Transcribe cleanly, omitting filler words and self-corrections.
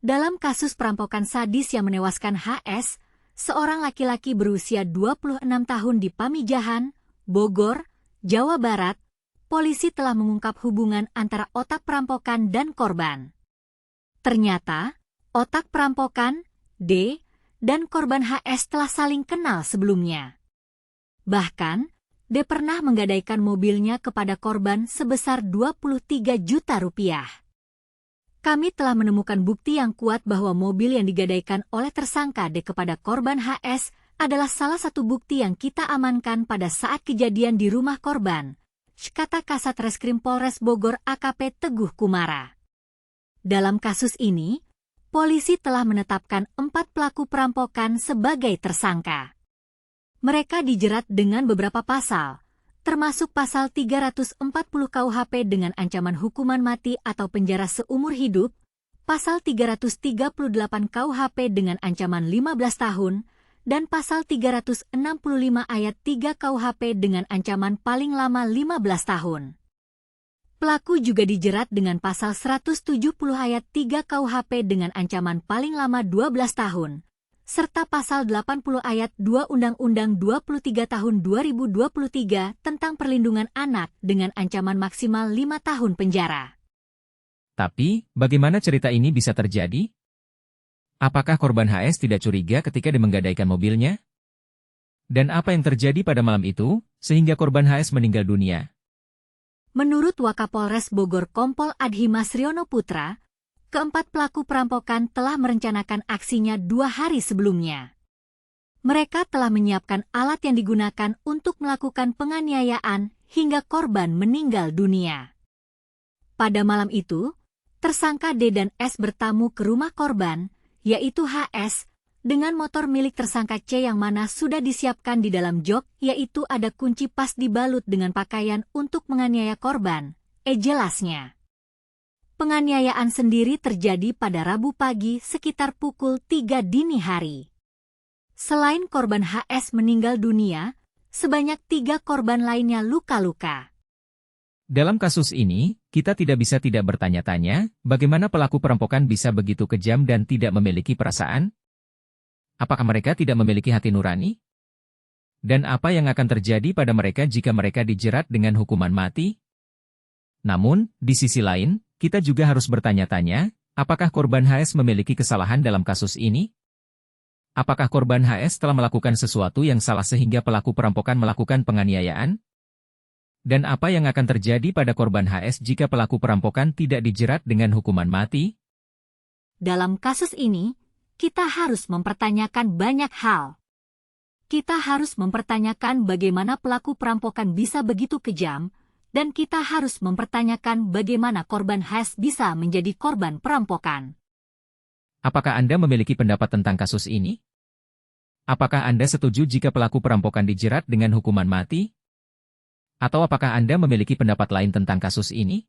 Dalam kasus perampokan sadis yang menewaskan HS, seorang laki-laki berusia 26 tahun di Pamijahan, Bogor, Jawa Barat, polisi telah mengungkap hubungan antara otak perampokan dan korban. Ternyata, otak perampokan, D, dan korban HS telah saling kenal sebelumnya. Bahkan, D pernah menggadaikan mobilnya kepada korban sebesar 23 juta rupiah. Kami telah menemukan bukti yang kuat bahwa mobil yang digadaikan oleh tersangka D kepada korban HS adalah salah satu bukti yang kita amankan pada saat kejadian di rumah korban, kata Kasat Reskrim Polres Bogor AKP Teguh Kumara. Dalam kasus ini, polisi telah menetapkan 4 pelaku perampokan sebagai tersangka. Mereka dijerat dengan beberapa pasal, termasuk pasal 340 KUHP dengan ancaman hukuman mati atau penjara seumur hidup, pasal 338 KUHP dengan ancaman 15 tahun, dan pasal 365 ayat 3 KUHP dengan ancaman paling lama 15 tahun. Pelaku juga dijerat dengan pasal 170 ayat 3 KUHP dengan ancaman paling lama 12 tahun, serta pasal 80 ayat 2 Undang-Undang 23 tahun 2023 tentang perlindungan anak dengan ancaman maksimal 5 tahun penjara. Tapi, bagaimana cerita ini bisa terjadi? Apakah korban HS tidak curiga ketika menggadaikan mobilnya? Dan apa yang terjadi pada malam itu, sehingga korban HS meninggal dunia? Menurut Wakapolres Bogor Kompol Adhi Masriono Putra, keempat pelaku perampokan telah merencanakan aksinya 2 hari sebelumnya. Mereka telah menyiapkan alat yang digunakan untuk melakukan penganiayaan hingga korban meninggal dunia. Pada malam itu, tersangka D dan S bertamu ke rumah korban, yaitu HS, dengan motor milik tersangka C yang mana sudah disiapkan di dalam jok, yaitu ada kunci pas dibalut dengan pakaian untuk menganiaya korban, jelasnya. Penganiayaan sendiri terjadi pada Rabu pagi sekitar pukul 3 dini hari. Selain korban HS meninggal dunia, sebanyak 3 korban lainnya luka-luka. Dalam kasus ini, kita tidak bisa tidak bertanya-tanya, bagaimana pelaku perampokan bisa begitu kejam dan tidak memiliki perasaan? Apakah mereka tidak memiliki hati nurani? Dan apa yang akan terjadi pada mereka jika mereka dijerat dengan hukuman mati? Namun, di sisi lain, kita juga harus bertanya-tanya, apakah korban HS memiliki kesalahan dalam kasus ini? Apakah korban HS telah melakukan sesuatu yang salah sehingga pelaku perampokan melakukan penganiayaan? Dan apa yang akan terjadi pada korban HS jika pelaku perampokan tidak dijerat dengan hukuman mati? Dalam kasus ini, kita harus mempertanyakan banyak hal. Kita harus mempertanyakan bagaimana pelaku perampokan bisa begitu kejam, dan kita harus mempertanyakan bagaimana korban HS bisa menjadi korban perampokan. Apakah Anda memiliki pendapat tentang kasus ini? Apakah Anda setuju jika pelaku perampokan dijerat dengan hukuman mati? Atau apakah Anda memiliki pendapat lain tentang kasus ini?